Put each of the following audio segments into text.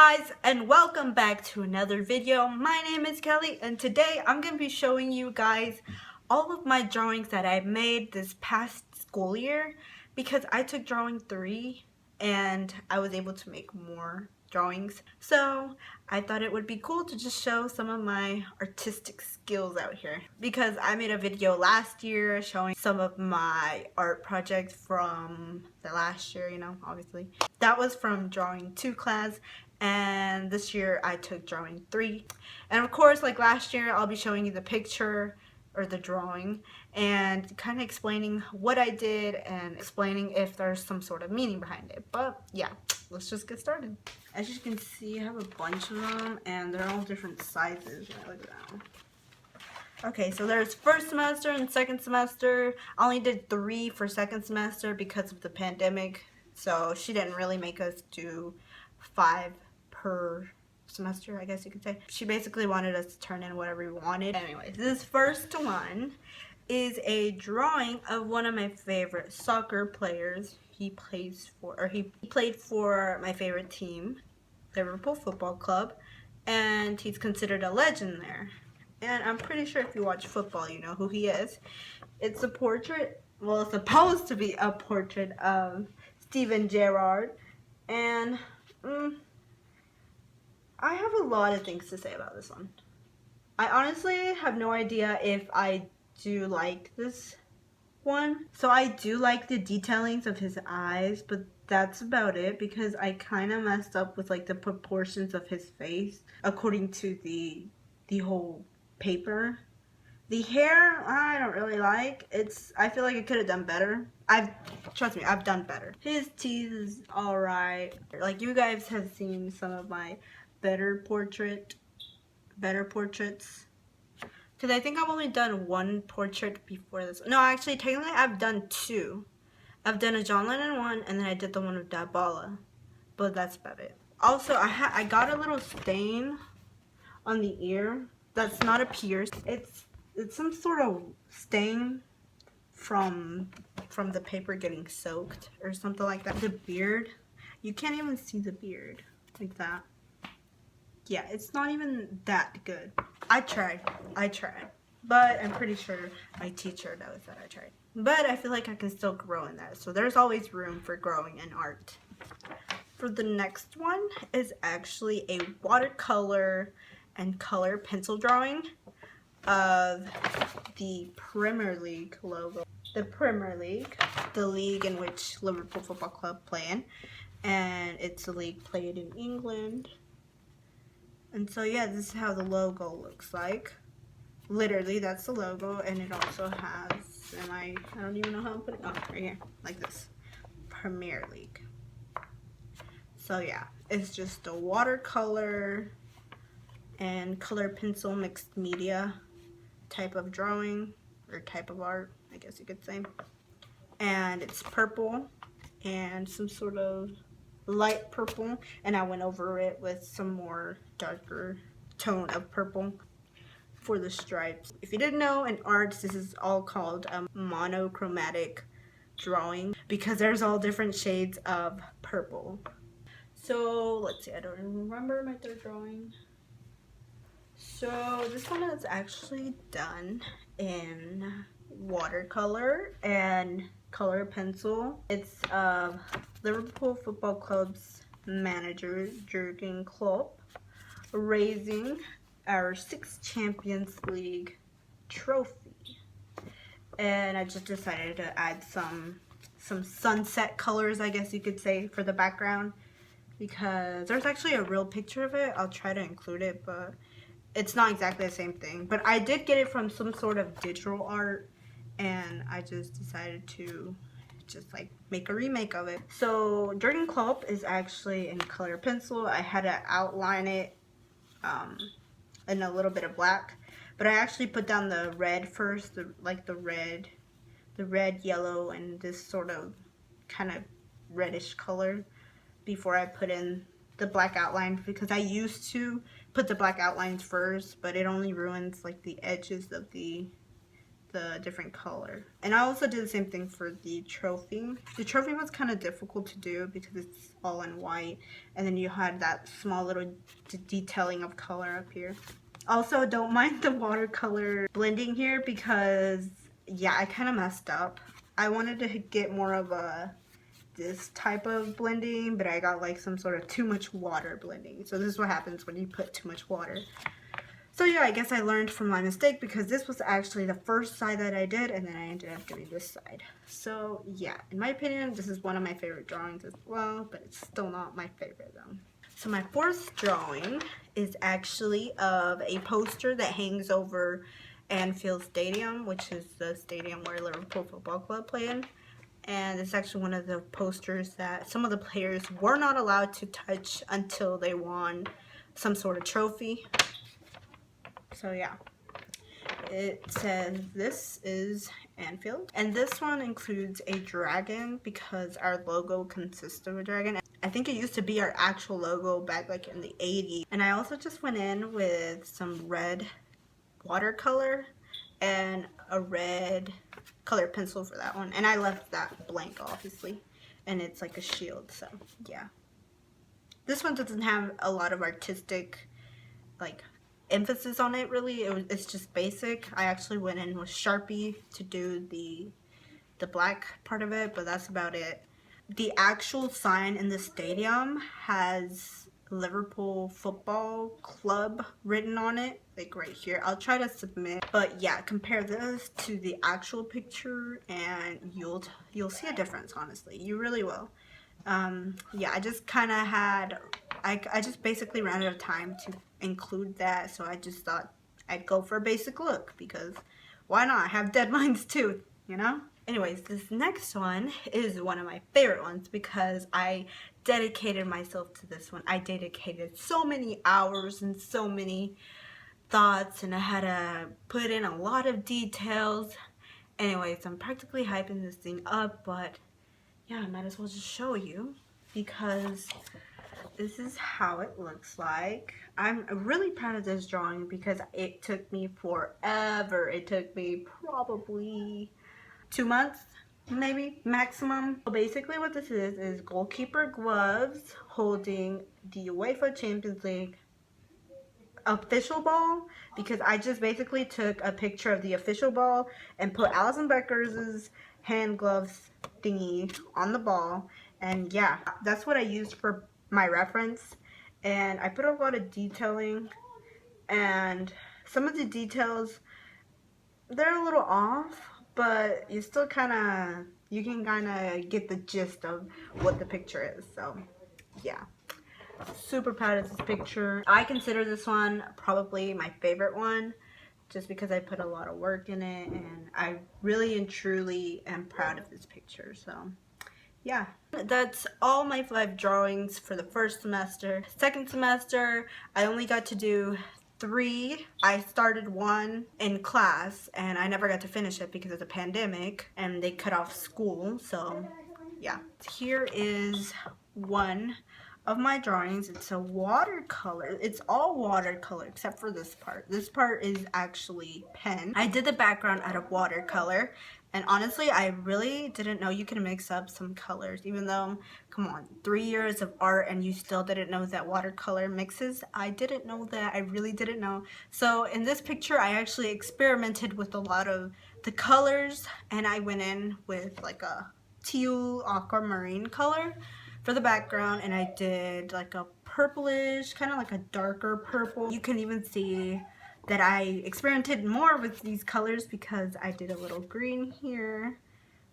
guys, and welcome back to another video. My name is Kelly, and today I'm going to be showing you guys all of my drawings that I made this past school year, because I took drawing 3 and I was able to make more drawings. So I thought it would be cool to just show some of my artistic skills out here, because I made a video last year showing some of my art projects from the last year, obviously. That was from drawing 2 class, and this year I took drawing 3. And of course, like last year, I'll be showing you the picture or the drawing and kind of explaining what I did and explaining if there's some sort of meaning behind it. But yeah, let's just get started. As you can see, I have a bunch of them and they're all different sizes. Look at them. Okay, so there's first semester and second semester. I only did 3 for second semester because of the pandemic, so she didn't really make us do 5 per semester, I guess you could say. She basically wanted us to turn in whatever we wanted. Anyways, this first one is a drawing of one of my favorite soccer players. He played for my favorite team, Liverpool Football Club, and he's considered a legend there. And I'm pretty sure if you watch football, you know who he is. It's a portrait, well, it's supposed to be a portrait of Steven Gerrard. And I have a lot of things to say about this one. I honestly have no idea if I do like this one. So I do like the detailings of his eyes, but that's about it, because I kind of messed up with like the proportions of his face according to the whole paper. The hair, I don't really like. I feel like I could have done better. Trust me, I've done better. His teeth is alright. Like, you guys have seen some of my better portraits. Because I think I've only done 1 portrait before this. No, actually, technically, I've done 2. I've done a John Lennon one, and then I did the one of Dabala. But that's about it. Also, I got a little stain on the ear. That's not a pierce. It's some sort of stain from the paper getting soaked or something like that. The beard, you can't even see the beard like that. Yeah, it's not even that good. I tried, but I'm pretty sure my teacher knows that I tried. But I feel like I can still grow in that, so there's always room for growing in art. For the next one is actually a watercolor and color pencil drawing of the Premier League logo. The Premier League, the league in which Liverpool Football Club play in, and it's a league played in England. And so yeah, this is how the logo looks like. Literally, that's the logo, and it also has, I don't even know how to put it, oh, right here, like this, Premier League. So yeah, it's just a watercolor and color pencil mixed media type of drawing, or type of art, I guess you could say. And it's purple and some sort of light purple, and I went over it with some more darker tone of purple for the stripes. If you didn't know, in arts this is all called monochromatic drawing, because there's all different shades of purple. So let's see, I don't remember my third drawing. So this one is actually done in watercolor and color pencil. It's Liverpool Football Club's manager, Jurgen Klopp, raising our 6th Champions League trophy. And I just decided to add some sunset colors, I guess you could say, for the background, because there's actually a real picture of it. I'll try to include it, but it's not exactly the same thing. But I did get it from some sort of digital art, and I just decided to just like make a remake of it. So Jurgen Klopp is actually in color pencil. I had to outline it in a little bit of black, but I actually put down the red first, the red, yellow, and this sort of kind of reddish color before I put in the black outline, because I used to put the black outlines first, but it only ruins like the edges of the the different color. And I also did the same thing for the trophy. The trophy was kind of difficult to do because it's all in white, and then you had that small little detailing of color up here. Also, don't mind the watercolor blending here because, yeah, I kind of messed up. I wanted to get more of this type of blending, but I got like some sort of too much water blending. So this is what happens when you put too much water. So yeah, I guess I learned from my mistake because this was actually the first side that I did, and then I ended up doing this side. So yeah, in my opinion, this is one of my favorite drawings as well, but it's still not my favorite though. So my fourth drawing is actually of a poster that hangs over Anfield Stadium, which is the stadium where Liverpool Football Club play in. And it's actually one of the posters that some of the players were not allowed to touch until they won some sort of trophy. So yeah, it says this is Anfield, and this one includes a dragon because our logo consists of a dragon. I think it used to be our actual logo back like in the 80s. And I also just went in with some red watercolor and a red color pencil for that one, and I left that blank obviously, and it's like a shield. So yeah, this one doesn't have a lot of artistic like emphasis on it really. It's just basic. I actually went in with Sharpie to do the black part of it, but that's about it. The actual sign in the stadium has Liverpool Football Club written on it, like right here. I'll try to submit, but yeah, compare this to the actual picture and you'll see a difference. Honestly, you really will. Yeah, I just kind of had I just basically ran out of time to include that, so I just thought I'd go for a basic look because why not? I have deadlines too, you know? Anyways, this next one is one of my favorite ones because I dedicated myself to this one. I dedicated so many hours and so many thoughts, and I had to put in a lot of details. Anyways, I'm practically hyping this thing up, but yeah, I might as well just show you because this is how it looks like. I'm really proud of this drawing because it took me forever. It took me probably 2 months, maybe, maximum. So basically what this is goalkeeper gloves holding the UEFA Champions League official ball, because I just basically took a picture of the official ball and put Alison Becker's hand gloves thingy on the ball, and yeah, that's what I used for my reference. And I put a lot of detailing, and some of the details, they're a little off, but you still you can kind of get the gist of what the picture is. So yeah, super proud of this picture. I consider this one probably my favorite one just because I put a lot of work in it, and I really and truly am proud of this picture. So yeah, that's all my 5 drawings for the first semester. Second semester, I only got to do 3. I started 1 in class and I never got to finish it because of the pandemic and they cut off school. So yeah, here is one of my drawings. It's a watercolor. It's all watercolor except for this part. This part is actually pen. I did the background out of watercolor, and honestly, I really didn't know you can mix up some colors, even though, come on, 3 years of art and you still didn't know that watercolor mixes. I didn't know that. I really didn't know. So in this picture, I actually experimented with a lot of the colors, and I went in with like a teal aquamarine color for the background, and I did like a purplish, kind of like a darker purple. You can even see that I experimented more with these colors because I did a little green here,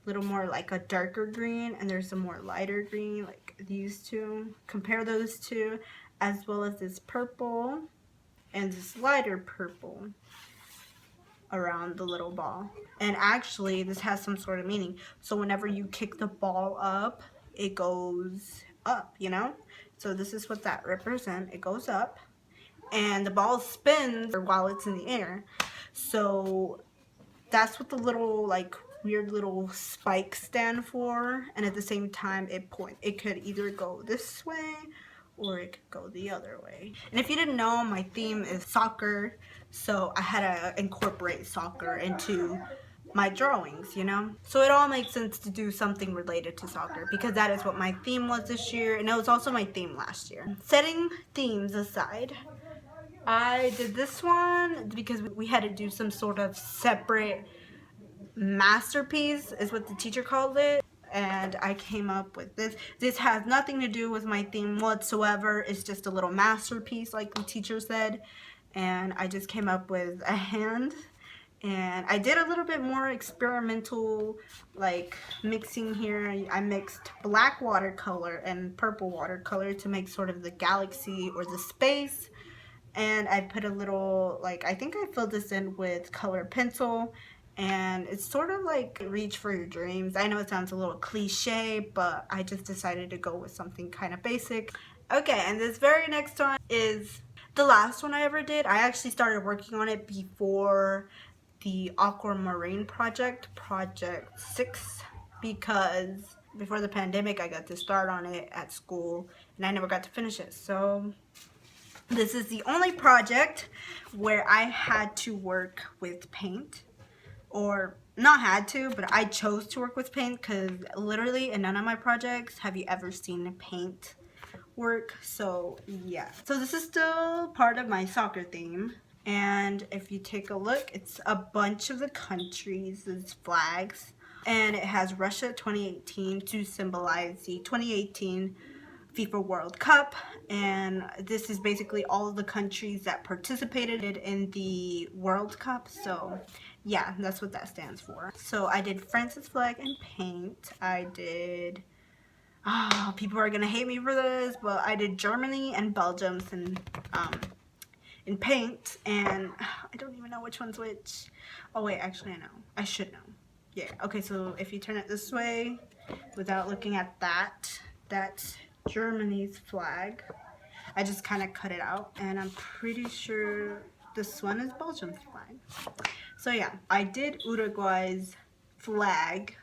a little more like a darker green, and there's a more lighter green like these two. Compare those two, as well as this purple and this lighter purple around the little ball. And actually this has some sort of meaning. So whenever you kick the ball up, it goes up, you know? So this is what that represents. It goes up and the ball spins while it's in the air. So that's what the little like weird little spikes stand for, and at the same time it could either go this way or it could go the other way. And if you didn't know, my theme is soccer, so I had to incorporate soccer into my drawings, you know? So it all makes sense to do something related to soccer because that is what my theme was this year, and it was also my theme last year. Setting themes aside, I did this one because we had to do some sort of separate masterpiece is what the teacher called it, and I came up with this. This has nothing to do with my theme whatsoever. It's just a little masterpiece like the teacher said, and I just came up with a hand, and I did a little bit more experimental like mixing here. I mixed black watercolor and purple watercolor to make sort of the galaxy or the space, and I put a little, like, I think I filled this in with colored pencil, and it's sort of like reach for your dreams. I know it sounds a little cliche, but I just decided to go with something kind of basic. Okay, and this very next one is the last one I ever did. I actually started working on it before the aquamarine project 6, because before the pandemic I got to start on it at school and I never got to finish it. So this is the only project where I had to work with paint, or not had to, but I chose to work with paint because literally in none of my projects have you ever seen paint work. So yeah, so this is still part of my soccer theme, and if you take a look, it's a bunch of the countries' flags, and it has Russia 2018 to symbolize the 2018 FIFA World Cup, and this is basically all of the countries that participated in the World Cup. So yeah, that's what that stands for. So I did France's flag in paint. I did, oh, people are gonna hate me for this, but I did Germany and Belgium's in paint, and I don't even know which one's which. Oh wait, actually I know. I should know. Yeah, okay, so if you turn it this way without looking at that, that's Germany's flag. I just kind of cut it out, and I'm pretty sure this one is Belgium's flag. So yeah, I did Uruguay's flag,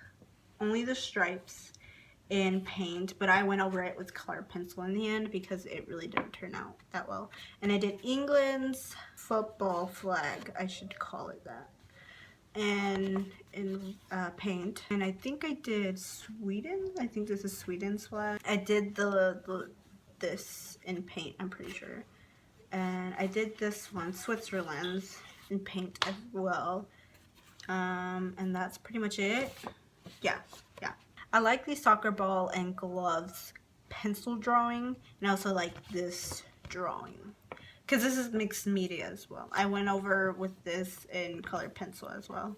only the stripes, in paint, but I went over it with colored pencil in the end because it really didn't turn out that well. And I did England's football flag, I should call it that, and in paint. And I think I did Sweden. I think this is Sweden's flag. I did this in paint, I'm pretty sure. And I did this one, Switzerland's, in paint as well. And that's pretty much it. Yeah. I like the soccer ball and gloves pencil drawing, and I also like this drawing because this is mixed media as well. I went over with this in colored pencil as well.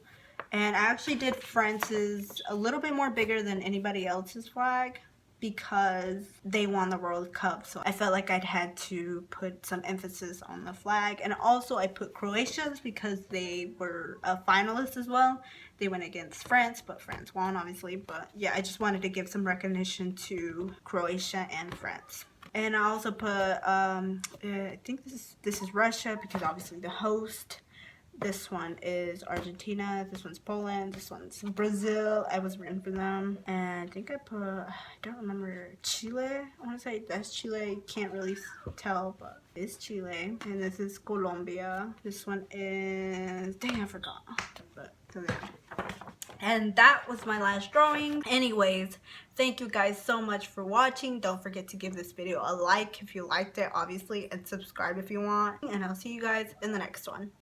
And I actually did France's a little bit more bigger than anybody else's flag because they won the World Cup, so I felt like I'd had to put some emphasis on the flag. And also I put Croatia's because they were a finalist as well. They went against France, but France won obviously. But yeah, I just wanted to give some recognition to Croatia and France. And I also put I think this is Russia because obviously the host. This one is Argentina, this one's Poland, this one's Brazil. I was rooting for them. And I think I put, I don't remember, Chile. I want to say that's Chile. Can't really tell, but it's Chile. And this is Colombia. This one is, dang, I forgot. But, so yeah. And that was my last drawing. Anyways, thank you guys so much for watching. Don't forget to give this video a like if you liked it, obviously, and subscribe if you want. And I'll see you guys in the next one.